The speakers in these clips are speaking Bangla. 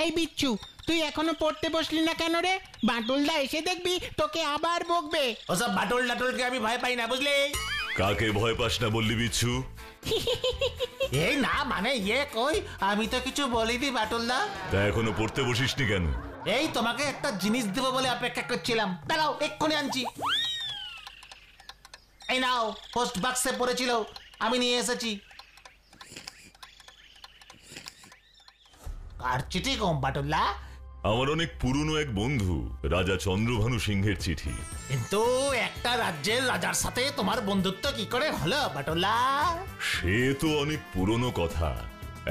এই বিচ্ছু, তুই এখনো পড়তে বসলি না কেন রে? বাটুলদা এসে দেখবি তোকে আবার বকবে। ওসব বাটুল টাটুলকে আমি ভয় পাই না, বুঝলি? কাকে ভয় পাস না বললি বিচ্ছু? এই না মানে কই, আমি তো কিছু বলিনি বাটুলদা। তা এখনো পড়তে বসিসনি কেন? এই তোমাকে একটা জিনিস দেবো বলে অপেক্ষা করছিলাম, দাঁড়াও এক্ষুনি আনছি। এই নাও, পোস্ট বাক্সে পড়েছিল, আমি নিয়ে এসেছি। কার চিঠি গো বাটুল্লা? আমার অনেক পুরনো এক বন্ধু রাজা চন্দ্রভানু সিংহের চিঠি। কিন্তু একটা রাজ্যের রাজার সাথে তোমার বন্ধুত্ব কি করে হলো বাটুল্লা? সে তো অনেক পুরনো কথা।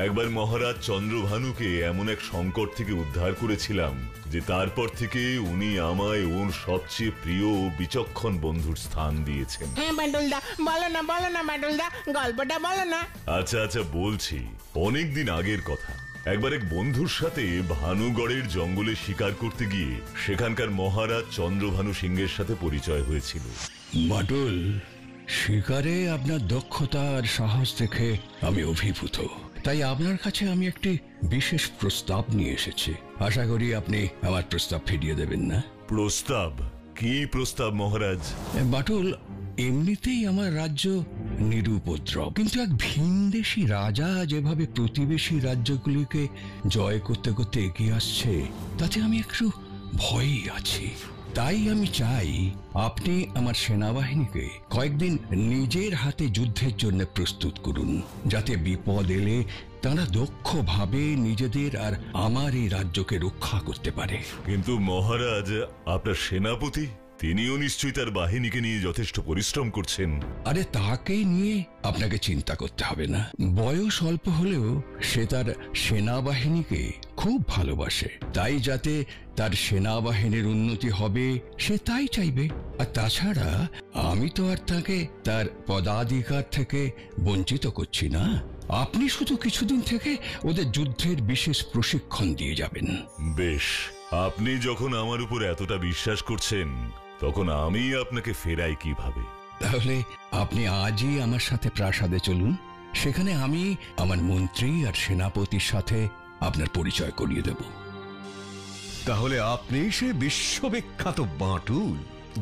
একবার মহারাজ চন্দ্রভানুকে এমন এক সংকট থেকে উদ্ধার করেছিলাম যে তারপর থেকে উনি আমায় ওর সবচেয়ে প্রিয় ও বিচক্ষণ বন্ধুর স্থান দিয়েছেন। হ্যাঁ বাটুলদা, বলো না বাটুলদা, গল্পটা বলো না। আচ্ছা আচ্ছা বলছি। অনেকদিন আগের কথা। একবার এক বন্ধুর সাথে ভানুগড়ের জঙ্গলে শিকার করতে গিয়ে সেখানকার মহারাজ চন্দ্রভানু সিংহের সাথে পরিচয় হয়েছিল। বাটুল, শিকারে আপনার দক্ষতা আর সাহস দেখে আমি অভিভূত। তাই আপনার কাছে আমি একটি বিশেষ প্রস্তাব নিয়ে এসেছি। আশা করি আপনি আমার প্রস্তাব ফিরিয়ে দেবেন না। প্রস্তাব? কি প্রস্তাব মহারাজ? বাটুল, এমনিতেই আমার রাজ্য নিরুপদ্রব, কিন্তু এক ভিনদেশী রাজা যেভাবে প্রতিবেশী রাজ্যগুলিকে জয় করতে করতে এগিয়ে আসছে তাতে আমি একটু ভয়ই আছি। তাই আমি চাই আপনি আমার সেনাবাহিনীকে কয়েকদিন নিজের হাতে যুদ্ধের জন্য প্রস্তুত করুন, যাতে বিপদ এলে তারা দক্ষভাবে নিজেদের আর আমার এই রাজ্যকে রক্ষা করতে পারে। কিন্তু মহারাজ, আপনার সেনাপতি তিনিও নিশ্চয়ই তার বাহিনীকে নিয়ে যথেষ্ট পরিশ্রম করছেন। আরে তাকে নিয়ে আপনাকে চিন্তা করতে হবে না। বয়স অল্প হলেও সে তার সেনাবাহিনীকে খুব ভালোবাসে। তাই যাতে তার সেনাবাহিনীর উন্নতি হবে সে তাই চাইবে। আর তাছাড়া আমি তো আর তাকে তার পদাধিকার থেকে বঞ্চিত করছি না। আপনি শুধু কিছুদিন থেকে ওদের যুদ্ধের বিশেষ প্রশিক্ষণ দিয়ে যাবেন। বেশ, আপনি যখন আমার উপর এতটা বিশ্বাস করছেন তখন আমি আপনাকে ফেরাই কিভাবে? তাহলে আপনি আজই আমার সাথে প্রাসাদে চলুন। সেখানে আমি আমার মন্ত্রী আর সেনাপতির সাথে আপনার পরিচয় করিয়ে দেব। তাহলে আপনি সে বিশ্ববিখ্যাত বাটুল,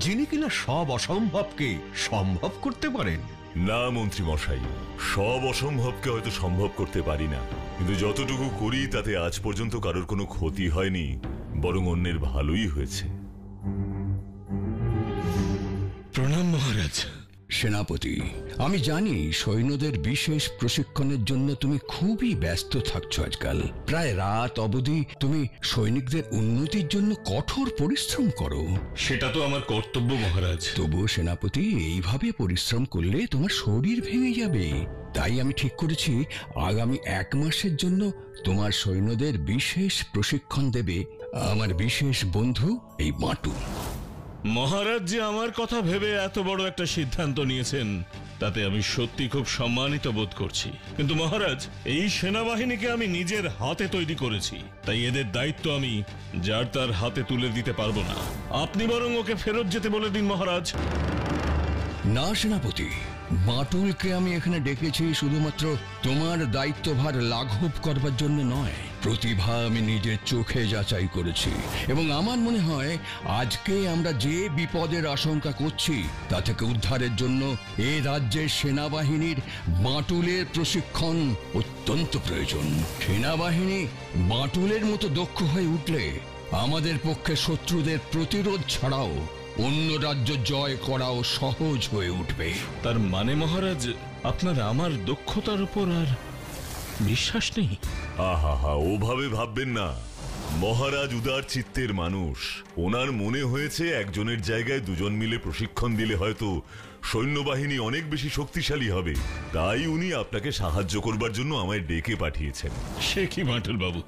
যিনি কিনা সব অসম্ভবকে সম্ভব করতে পারেন? না মন্ত্রী মশাই, সব অসম্ভবকে হয়তো সম্ভব করতে পারি না, কিন্তু যতটুকু করি তাতে আজ পর্যন্ত কারোর কোনো ক্ষতি হয়নি, বরং অন্যের ভালোই হয়েছে। প্রণাম মহারাজ। সেনাপতি, আমি জানি সৈন্যদের বিশেষ প্রশিক্ষণের জন্য তুমি খুবই ব্যস্ত থাকছো আজকাল। প্রায় রাত অবধি তুমি সৈনিকদের উন্নতির জন্য কঠোর পরিশ্রম করো। সেটা তো আমার কর্তব্য মহারাজ। তবুও সেনাপতি, এইভাবে পরিশ্রম করলে তোমার শরীর ভেঙে যাবে। তাই আমি ঠিক করেছি আগামী 1 মাসের জন্য তোমার সৈন্যদের বিশেষ প্রশিক্ষণ দেবে আমার বিশেষ বন্ধু এই বাটুল। মহারাজ যে আমার কথা ভেবে এত বড় একটা সিদ্ধান্ত নিয়েছেন তাতে আমি সত্যি খুব সম্মানিত বোধ করছি। কিন্তু মহারাজ, এই সেনাবাহিনীকে আমি নিজের হাতে তৈরি করেছি, তাই এদের দায়িত্ব আমি যার তার হাতে তুলে দিতে পারবো না। আপনি বরং ওকে ফেরত যেতে বলে দিন মহারাজ। না সেনাপতি, বাটুলকে আমি এখানে ডেকেছি শুধুমাত্র তোমার দায়িত্বভার লাঘব করবার জন্য নয়। প্রতিভা আমি নিজের চোখে যাচাই করেছি এবং আমার মনে হয় আজকে আমরা যে বিপদের আশঙ্কা করছি তা থেকে উদ্ধারের জন্য এ রাজ্যের সেনাবাহিনীর বাটুলের প্রশিক্ষণ অত্যন্ত প্রয়োজন। সেনাবাহিনী বাটুলের মতো দক্ষ হয়ে উঠলে আমাদের পক্ষে শত্রুদের প্রতিরোধ ছাড়াও অন্য রাজ্য জয় করাও সহজ হয়ে উঠবে। তার মানে মহারাজ, আপনার আমার দক্ষতার উপর আর বিশ্বাস নেই? আহা, ওভাবে ভাববেন না। মহারাজ উদার চিত্তের মানুষ। ওনার মনে হয়েছে একজনের জায়গায় দুজন মিলে প্রশিক্ষণ দিলে হয়তো সৈন্যবাহিনী অনেক বেশি শক্তিশালী হবে। তাই উনি আপনাকে সাহায্য করবার জন্য আমায় ডেকে পাঠিয়েছেন। সে কি বাটুল বাবু,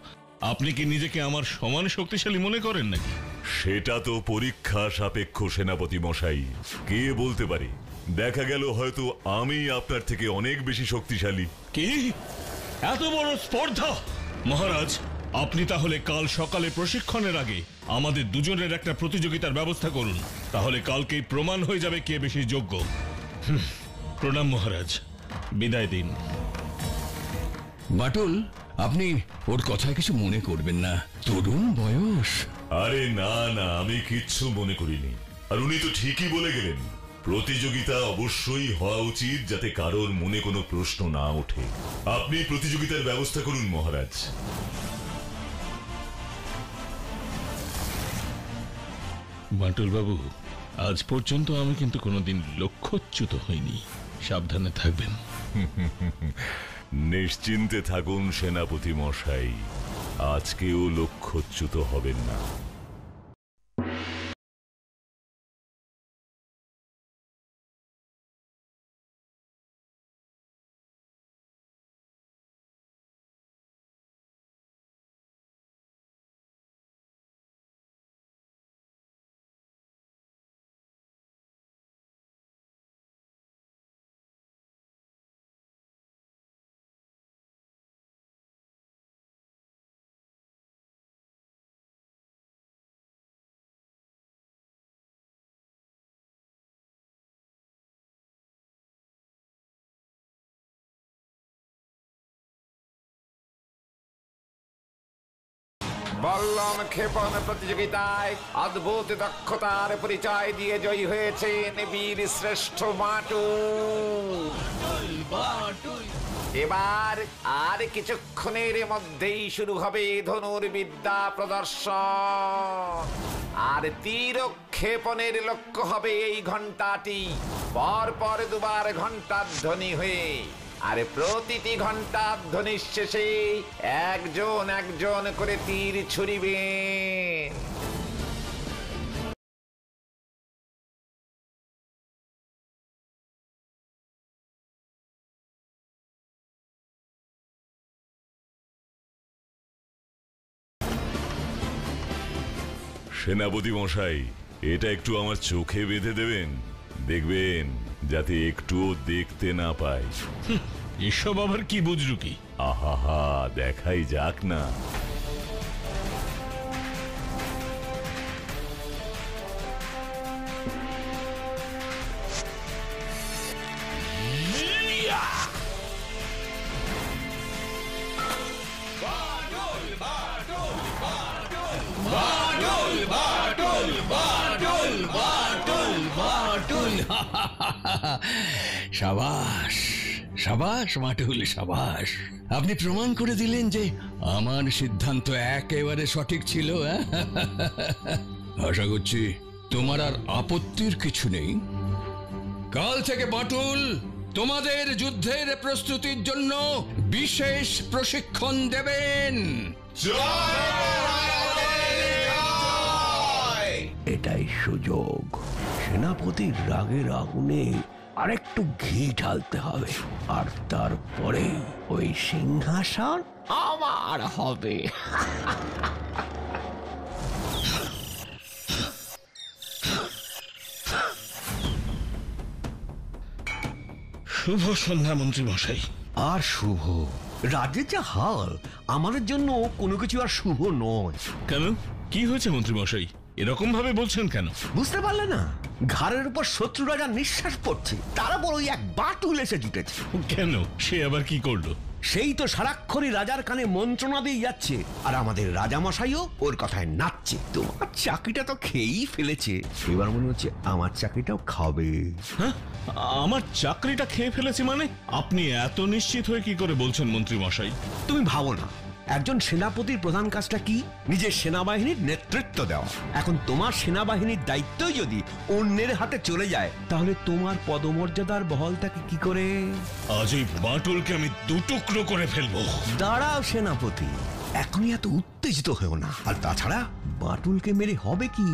আপনি কি নিজেকে আমার সমান শক্তিশালী মনে করেন নাকি? সেটা তো পরীক্ষা সাপেক্ষ সেনাপতি মশাই। কে বলতে পারে, দেখা গেল হয়তো আমি আপনার থেকে অনেক বেশি শক্তিশালী। কি এত বড় স্পর্ধা! মহারাজ, আপনি তাহলে কাল সকালে প্রশিক্ষণের আগে আমাদের দুজনের একটা প্রতিযোগিতার ব্যবস্থা করুন। তাহলে কালকেই প্রমাণ হয়ে যাবে কে বেশি যোগ্য। প্রণাম মহারাজ, বিদায় দিন। বাটুল, আপনি ওর কথায় কিছু মনে করবেন না, তরুণ বয়স। আরে না না, আমি কিচ্ছু মনে করিনি। আর উনি তো ঠিকই বলে গেলেন, প্রতিযোগিতা অবশ্যই হওয়া উচিত যাতে কারোর মনে কোনো প্রশ্ন না ওঠে। আপনি প্রতিযোগিতার ব্যবস্থা করুন মহারাজ। বাটুল বাবু, আজ পর্যন্ত আমি কিন্তু কোনোদিন লক্ষ্যচ্যুত হইনি। সাবধানে থাকবেন। নিশ্চিন্তে থাকুন সেনাপতি মশাই, আজকেও লক্ষ্যচ্যুত হবেন না। বল্লম ক্ষেপণ প্রতিযোগিতায় অদ্ভুত দক্ষতার পরিচয় দিয়ে জয়ী হয়েছেন বীর শ্রেষ্ঠ বাটুল। এবার আর কিছুক্ষণের মধ্যেই শুরু হবে ধনুর্বিদ্যা প্রদর্শন। আর তীর ক্ষেপণের লক্ষ্য হবে এই ঘণ্টাটি, পর পর দুবার ঘণ্টার ধ্বনি হয়ে। আর প্রতিটি ঘণ্টার ধ্বনির শেষে একজন একজন করে তীর ছুড়িবেন। সেনাপতি মশাই, এটা একটু আমার চোখে বেঁধে দেবেন, দেখবেন যাতে একটুও দেখতে না পায়। এসব আবার কি বুঝলু কি? আহা, দেখাই যাক না। সাবাস সাবাস বাটুল, সাবাস। আপনি প্রমাণ করে দিলেন যে আমার সিদ্ধান্ত একেবারে সঠিক ছিল। আশা করছি তোমার আর আপত্তির কিছু নেই। কাল থেকে বাটুল তোমাদের যুদ্ধের প্রস্তুতির জন্য বিশেষ প্রশিক্ষণ দেবেন। এটাই সুযোগ। সেনাপতির রাগের আগুনে আরেকটু ঘি ঢালতে হবে, আর তারপরে ওই সিংহাসন আমার হবে। শুভ সন্ধ্যা মন্ত্রী মশাই। আর শুভ? রাজ্যের যা হাল, আমাদের জন্য কোনো কিছু আর শুভ নয়। কেন, কি হয়েছে মন্ত্রী মশাই? এরকম ভাবে বলছেন কেন? বুঝতে পারলে না? ঘাড়ের উপর শত্রু রাজা নিঃশ্বাস পড়ছে, তারা বড় এক বাটুল এসে জুটেছে। কেন, সে আবার কি করলো? সেই তো সারাক্ষণই রাজার কানে মন্ত্রণা দিয়ে যাচ্ছে, আর আমাদের রাজামশাইও ওর কথায় নাচছে। তোমার চাকরিটা তো খেয়েই ফেলেছে, এবার মনে হচ্ছে আমার চাকরিটাও খাবে। হ্যাঁ, আমার চাকরিটা খেয়ে ফেলেছে মানে? আপনি এত নিশ্চিত হয়ে কি করে বলছেন মন্ত্রী মশাই? তুমি ভাবো না, একজন সেনাপতির প্রধান কাজটা কি? নিজের সেনাবাহিনীর নেতৃত্ব দেওয়া। এখন তোমার সেনাবাহিনীর দায়িত্বই যদি অন্যের হাতে চলে যায়, তাহলে তোমার পদমর্যাদার বহালটাকে কি করে? আজ এই বাটুলকে আমি দুটুকরো করে ফেলবো। দাঁড়াও সেনাপতি, এখনই এত উত্তেজিত হয়েও না। আর তাছাড়া বাটুলকে মেরে হবে কি?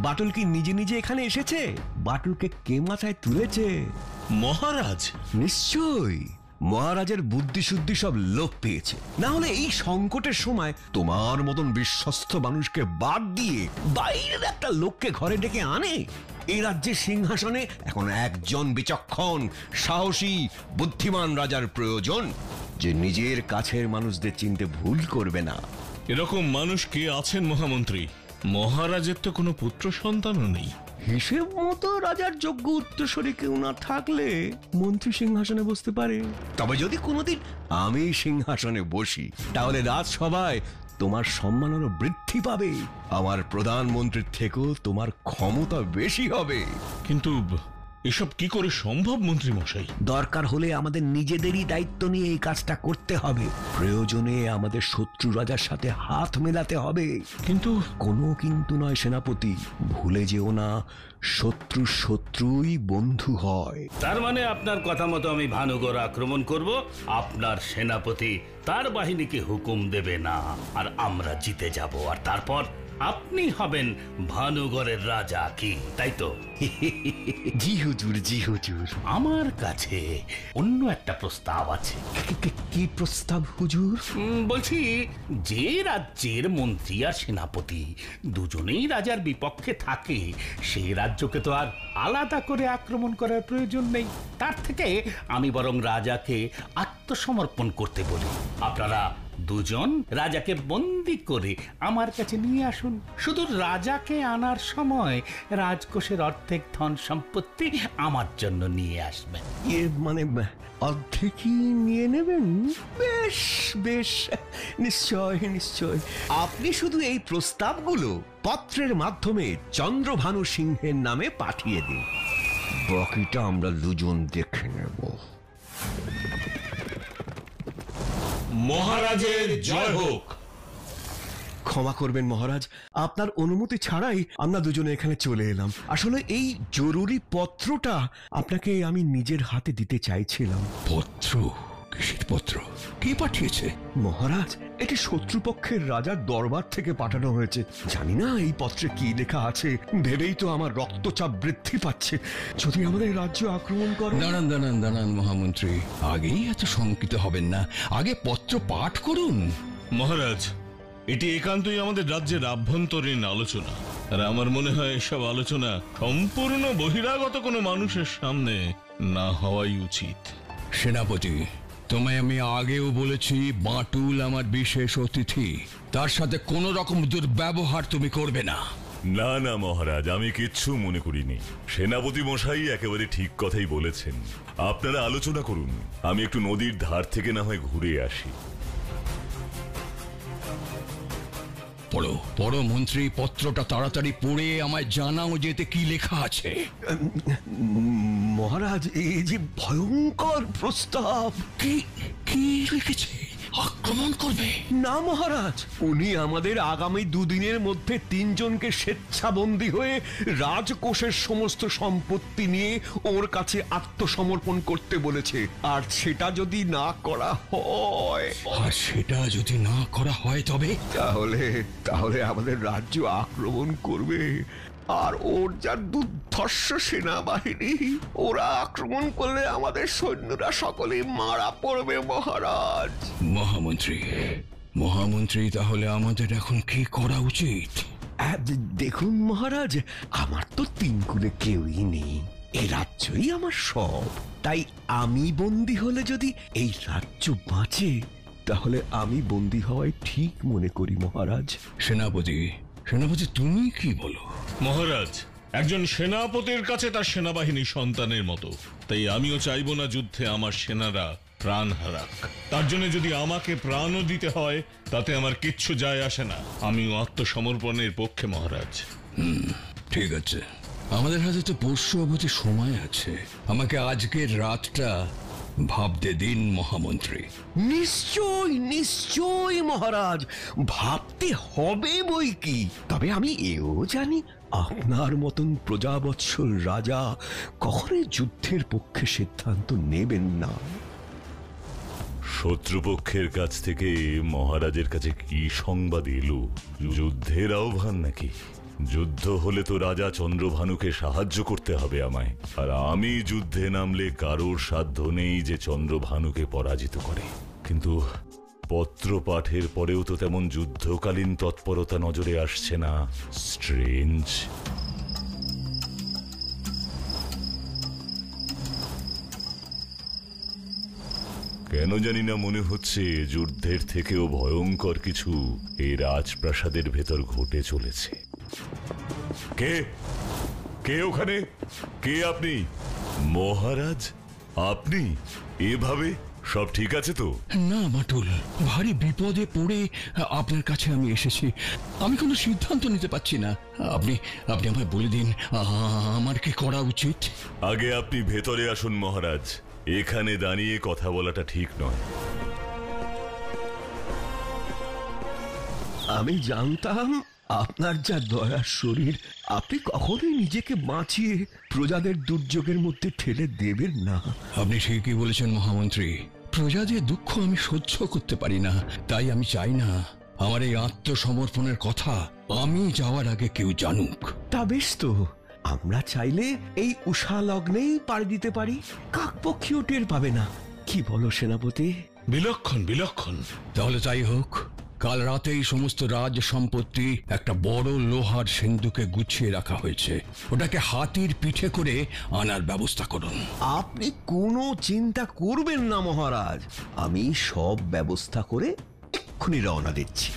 বাটুল কি নিজে নিজে এখানে এসেছে? বাটুলকে কে মাথায় তুলেছে? মহারাজ। নিশ্চয়ই মহারাজের বুদ্ধি শুদ্ধি সব লোপ পেয়েছে, না হলে এই সংকটের সময় তোমার মতন বিশ্বস্ত মানুষকে বাদ দিয়ে বাইরের একটা লোককে ঘরে ডেকে আনে? এই রাজ্যের সিংহাসনে এখন একজন বিচক্ষণ, সাহসী, বুদ্ধিমান রাজার প্রয়োজন, যে নিজের কাছের মানুষদের চিনতে ভুল করবে না। এরকম মানুষ কে আছেন মহামন্ত্রী? মহারাজের তো কোনো পুত্র সন্তানও নেই। হিসেব মতো রাজার যোগ্য উত্তরসূরি কেউ না থাকলে মন্ত্রী সিংহাসনে বসতে পারে। তবে যদি কোনোদিন আমি সিংহাসনে বসি তাহলে রাজসভায় তোমার সম্মান আরো বৃদ্ধি পাবে। আমার প্রধানমন্ত্রীর থেকেও তোমার ক্ষমতা বেশি হবে। কিন্তু এসব কি করে সম্ভব মন্ত্রী মশাই? দরকার হলে আমাদের নিজেদেরই দায়িত্ব নিয়ে এই কাজটা করতে হবে। প্রয়োজনে আমাদের শত্রু রাজার সাথে হাত মেলাতে হবে। কিন্তু কোনো কিন্তু নয় সেনাপতি, ভুলে যেও না শত্রুই বন্ধু হয়। তার মানে আপনার কথা মতো আমি ভানুগড় আক্রমণ করব, আপনার সেনাপতি তার বাহিনীকে হুকুম দেবে না, আর আমরা জিতে যাব, আর তারপর আপনি হবেন ভানুগড়ের রাজা, কি তাই তো? জি হুজুর, জি হুজুর। আমার কাছে অন্য একটা প্রস্তাব আছে। কি প্রস্তাব হুজুর? বলছি, যে রাজ্যের মন্ত্রী আর সেনাপতি দুজনেই রাজার বিপক্ষে থাকে, সেই রাজ্যকে তো আর আলাদা করে আক্রমণ করার প্রয়োজন নেই। তার থেকে আমি বরং রাজাকে আত্মসমর্পণ করতে বলি। আপনারা দুজন রাজাকে বন্দি করে আমার কাছে নিয়ে আসুন। শুধু রাজাকে আনার সময় রাজকোষের অর্ধেক ধন সম্পত্তি আমার জন্য নিয়ে আসবেন। মানে অর্ধেকই নিয়ে নেবেন? বেশ বেশ, নিশ্চয় নিশ্চয়। আপনি শুধু এই প্রস্তাবগুলো পত্রের মাধ্যমে চন্দ্রভানু সিংহের নামে পাঠিয়ে দিন, বাকিটা আমরা দুজন দেখে নেব। মহারাজের জয় হোক। ক্ষমা করবেন মহারাজ, আপনার অনুমতি ছাড়াই আমরা দুজনে এখানে চলে এলাম। আসলে এই জরুরি পত্রটা আপনাকে আমি নিজের হাতে দিতে চাইছিলাম। পত্র? কিসের পত্র? কে পাঠিয়েছে? মহারাজ, এটি শত্রুপক্ষের রাজার দরবার থেকে পাঠানো হয়েছে। জানি না এই পত্রে কি লেখা আছে, ভেবেই তো আমার রক্তচাপ বৃদ্ধি পাচ্ছে। যদি আমাদের রাজ্য আক্রমণ করে। দাঁড়ান দাঁড়ান দাঁড়ান মহামন্ত্রী, আগেই এত শঙ্কিত হবেন না, আগে পত্র পাঠ করুন। মহারাজ, এটি একান্তই আমাদের রাজ্যের আভ্যন্তরীণ আলোচনা, আর আমার মনে হয় এসব আলোচনা সম্পূর্ণ বহিরাগত কোনো মানুষের সামনে না হওয়াই উচিত। সেনাপতি, তোমায় আমি আগেও বলেছি বাটুল আমার বিশেষ অতিথি, তার সাথে কোনো রকম দুর্ব্যবহার তুমি করবে না। না না মহারাজ, আমি কিচ্ছু মনে করিনি। সেনাপতি মশাই একেবারে ঠিক কথাই বলেছেন। আপনারা আলোচনা করুন, আমি একটু নদীর ধার থেকে না হয় ঘুরে আসি। পড়ো পড়ো মন্ত্রী, পত্রটা তাড়াতাড়ি পড়ে আমায় জানাও যে এতে কি লেখা আছে। মহারাজ, এই যে ভয়ঙ্কর প্রস্তাব। কি কি লিখেছে? আক্রমণ করবে? না মহারাজ, উনি আমাদের আগামী দুদিনের মধ্যে 3 জনকে স্বেচ্ছাবন্দী হয়ে রাজকোষের সমস্ত সম্পত্তি নিয়ে ওর কাছে আত্মসমর্পণ করতে বলেছে। আর সেটা যদি না করা হয় তবে তাহলে আমাদের রাজ্য আক্রমণ করবে। আর ওর যা দুর্ধর্ষ সেনাবাহিনী, ওরা আক্রমণ করলে আমাদের সৈন্যরা সকলেই মারা পড়বে মহারাজ। মহামন্ত্রী, তাহলে আমাদের এখন কি করা উচিত? দেখুন মহারাজ, আমার তো 3 কুলে কেউই নেই, এই রাজ্যই আমার সব। তাই আমি বন্দী হলে যদি এই রাজ্য বাঁচে, তাহলে আমি বন্দী হওয়াই ঠিক মনে করি মহারাজ। সেনাপতি, তুমি কি বলো? মহারাজ, একজন সেনাপতির কাছে তার সেনাবাহিনী সন্তানের মতো, তাই আমিও চাইবো না যুদ্ধে আমার সেনারা প্রাণ হারাক। তার জন্য যদি আমাকে প্রাণও দিতে হয়, তাতে আমার কিচ্ছু যায় আসে না। আমিও আত্মসমর্পণের পক্ষে মহারাজ। ঠিক আছে, আমাদের হাতে তো পরশু অবধি সময় আছে। আমাকে আজকের রাতটা ভাবতে দিন মহামন্ত্রী। নিশ্চয় নিশ্চয় মহারাজ, ভাবতে হবে বই কি। তবে আমি এও জানি, আপনার মতন প্রজাবৎসল রাজা কখনোই যুদ্ধের পক্ষে সিদ্ধান্ত নেবেন না। শত্রুপক্ষের কাছ থেকে মহারাজের কাছে কি সংবাদ এলো? যুদ্ধের আহ্বান নাকি? যুদ্ধ হলে তো রাজা চন্দ্রভানুকে সাহায্য করতে হবে আমায়, আর আমি যুদ্ধে নামলে কারোর সাধ্য নেই যে চন্দ্রভানুকে পরাজিত করে। কিন্তু পত্র পাঠের পরেও তো তেমন যুদ্ধকালীন তৎপরতা নজরে আসছে না। স্ট্রেঞ্জ। কেন জানি না মনে হচ্ছে যুদ্ধের থেকেও ভয়ঙ্কর কিছু এই রাজপ্রাসাদের ভেতর ঘটে চলেছে। কে কে ওখানে? কে আপনি? মহারাজ আপনি? এভাবে সব ঠিক আছে তো? না বাটুল, ভারী বিপদে পড়ে আপনার কাছে আমি এসেছি। আমি কোনো সিদ্ধান্ত নিতে পারছি না। আপনি আপনি আমায় বলে দিন, আমার কি করা উচিত? আগে আপনি ভেতরে আসুন মহারাজ, এখানে দাঁড়িয়ে কথা বলাটা ঠিক নয়। আমি জানতাম আপনার যা দয়ার শরীর, আপনি কখনোই নিজেকে বাঁচিয়ে প্রজাদের দুর্যোগের মধ্যে ঠেলে দেবেন না। আপনি ঠিকই বলেছেন মহামন্ত্রী। প্রজাদের দুঃখ আমি সহ্য করতে পারি না, তাই আমি চাই না আমার এই আত্মসমর্পণের কথা আমি যাওয়ার আগে কেউ জানুক। তা বেশ তো, আমরা চাইলে এই উষা লগ্নেই পাড়ি দিতে পারি, কাকপক্ষীও টের পাবে না। কি বলো সেনাপতি? বিলক্ষণ বিলক্ষণ। তাহলে তাই হোক। কাল রাতেই সমস্ত রাজ সম্পত্তি একটা বড় লোহার সিন্ধুকে গুছিয়ে রাখা হয়েছে। ওটাকে হাতির পিঠে করে আনার ব্যবস্থা করুন। আপনি কোনো চিন্তা করবেন না মহারাজ, আমি সব ব্যবস্থা করে এক্ষুনি রওনা দিচ্ছি।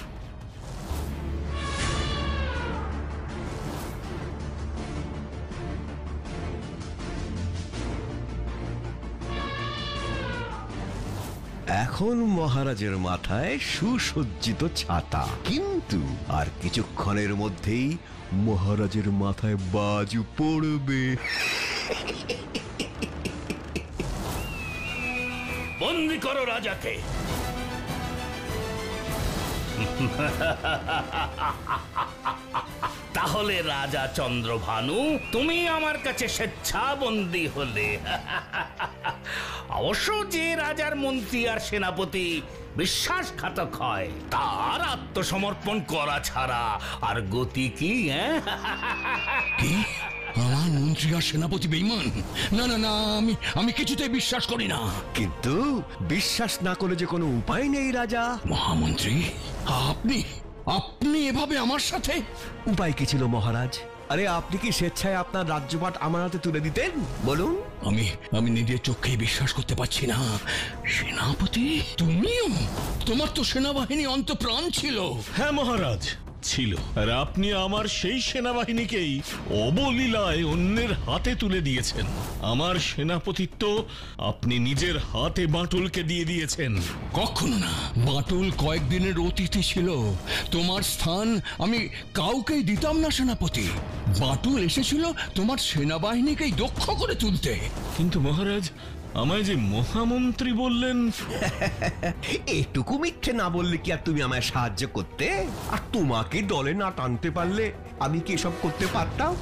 এখন মহারাজের মাথায় সুসজ্জিত ছাতা, কিন্তু আর কিছুক্ষণের মধ্যেই মহারাজের মাথায় বাজু পড়বে। বন্দি করো রাজাকে। তাহলে রাজা চন্দ্রভানু, তুমি আমার কাছে স্বেচ্ছাবন্দী হলে। অবশ্য যে রাজার মন্ত্রী আর সেনাপতি বিশ্বাসঘাতক হয়, তার আত্মসমর্পণ করা ছাড়া আর গতি কি? কি? আমার মন্ত্রী আর সেনাপতি বেঈমান? না না না, আমি কিছুতেই বিশ্বাস করি না। কিন্তু বিশ্বাস না করে যে কোনো উপায় নেই রাজা। মহামন্ত্রী, আপনি আপনি এভাবে আমার সাথে? উপায় কি ছিল মহারাজ? আরে আপনি কি স্বেচ্ছায় আপনার রাজ্যপাট আমার হাতে তুলে দিতেন? বলুন। আমি নিজের চোখেই বিশ্বাস করতে পারছি না। সেনাপতি, তুমিও? তোমার তো সেনাবাহিনী অন্তঃপ্রাণ ছিল। হ্যাঁ মহারাজ, ছিল। আর আপনি আমার সেই সেনাবাহিনীকেই অবলীলায় অন্যের হাতে তুলে দিয়েছেন। আমার সেনাপতিত্ব আপনি নিজের হাতে বাটুলকে দিয়ে দিয়েছেন। কখনো না, বাটুল কয়েকদিনের অতিথি ছিল। তোমার স্থান আমি কাউকেই দিতাম না সেনাপতি। বাটুল এসেছিল তোমার সেনাবাহিনীকেই দক্ষ করে তুলতে। কিন্তু মহারাজ, আমায় যে মহামন্ত্রী বললেন। এটুকু মিথ্যে না বললে কি আর তুমি আমায় সাহায্য করতে? আর তোমাকে দলে না টানতে পারলে আমি কি এসব করতে পারতাম?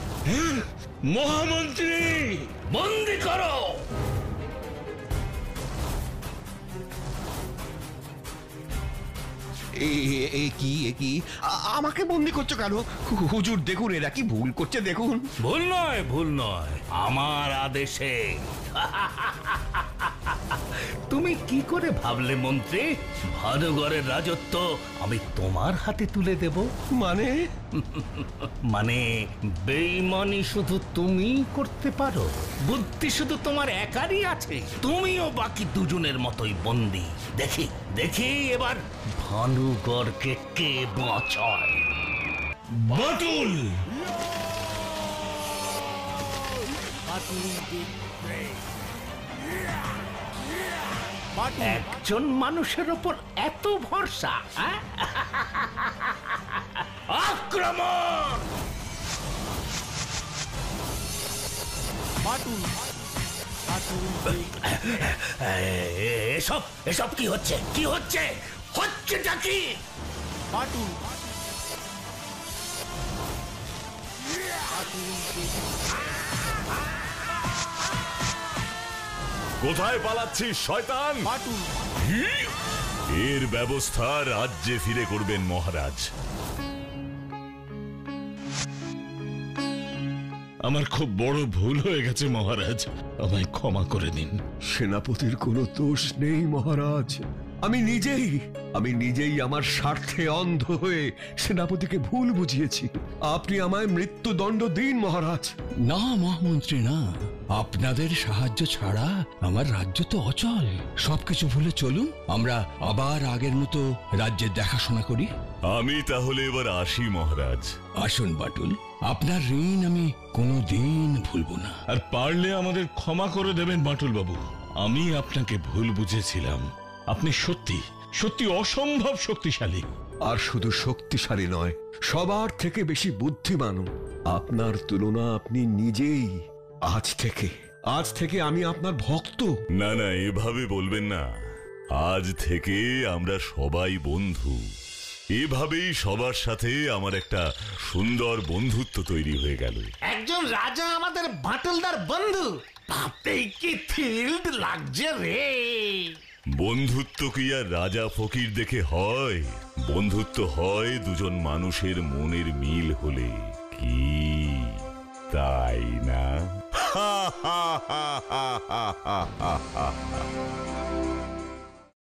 মহামন্ত্রী, বন্দি করো। কি আমাকে বন্দি করছো কেন? হুজুর দেখুন, এরা কি ভুল করছে দেখুন। ভুল নয়, ভুল নয়, আমার আদেশে। তুমি কি করে ভাবলে মন্ত্রী ভানুগড়ের রাজত্ব আমি তোমার হাতে তুলে দেব? মানে মানে বেঈমানি শুধু তুমি করতে পারো, বুদ্ধি শুধু তোমার একারই আছে। তুমিও বাকি দুজনের মতোই বন্দী। দেখি দেখি এবার ভানুগড়কে কে বাঁচায়। বাটুল! একজন মানুষের ওপর এত ভরসা? আক্রমণ! এসব এসব কি হচ্ছে? কি হচ্ছে? হচ্ছেটা কি? কোথায় পালাচ্ছিস শয়তান? এর ব্যবস্থা রাজ্যে ফিরে করবেন মহারাজ। আমার খুব বড় ভুল হয়ে গেছে মহারাজ, আমায় ক্ষমা করে দিন। সেনাপতির কোনো দোষ নেই মহারাজ। আমি নিজেই আমার স্বার্থে অন্ধ হয়ে সেনাপতিকে ভুল বুঝিয়েছি। আপনি আমায় মৃত্যুদণ্ড দিন মহারাজ। না মহামন্ত্রী, না। আপনাদের সাহায্য ছাড়া আমার রাজ্য তো অচল। সবকিছু ভুলে চলুন, আমরা আবার আগের মতো রাজ্যের দেখাশোনা করি। আমি তাহলে এবার আসি মহারাজ। আসুন বাটুল, আপনার ঋণ আমি কোনোদিন ভুলব না। আর পারলে আমাদের ক্ষমা করে দেবেন বাটুল বাবু। আমি আপনাকে ভুল বুঝেছিলাম। আপনি সত্যি সত্যি অসম্ভব শক্তিশালী। আর শুধু শক্তিশালী নয়, সবার থেকে বেশি বুদ্ধিমান। আপনার তুলনা আপনি নিজেই। আজ থেকে আমি আপনার ভক্ত। না না, এভাবে বলবেন না। আজ থেকে আমরা সবাই বন্ধু। এভাবেই সবার সাথে আমার একটা সুন্দর বন্ধুত্ব তৈরি হয়ে গেল। একজন রাজা আমাদের বাটুলদার বন্ধু, ভাবতেই কি থ্রিলড লাগছে রে। বন্ধুত্ব কি আর রাজা ফকির দেখে হয়? বন্ধুত্ব হয় দুজন মানুষের মনের মিল হলে। কি তাই না?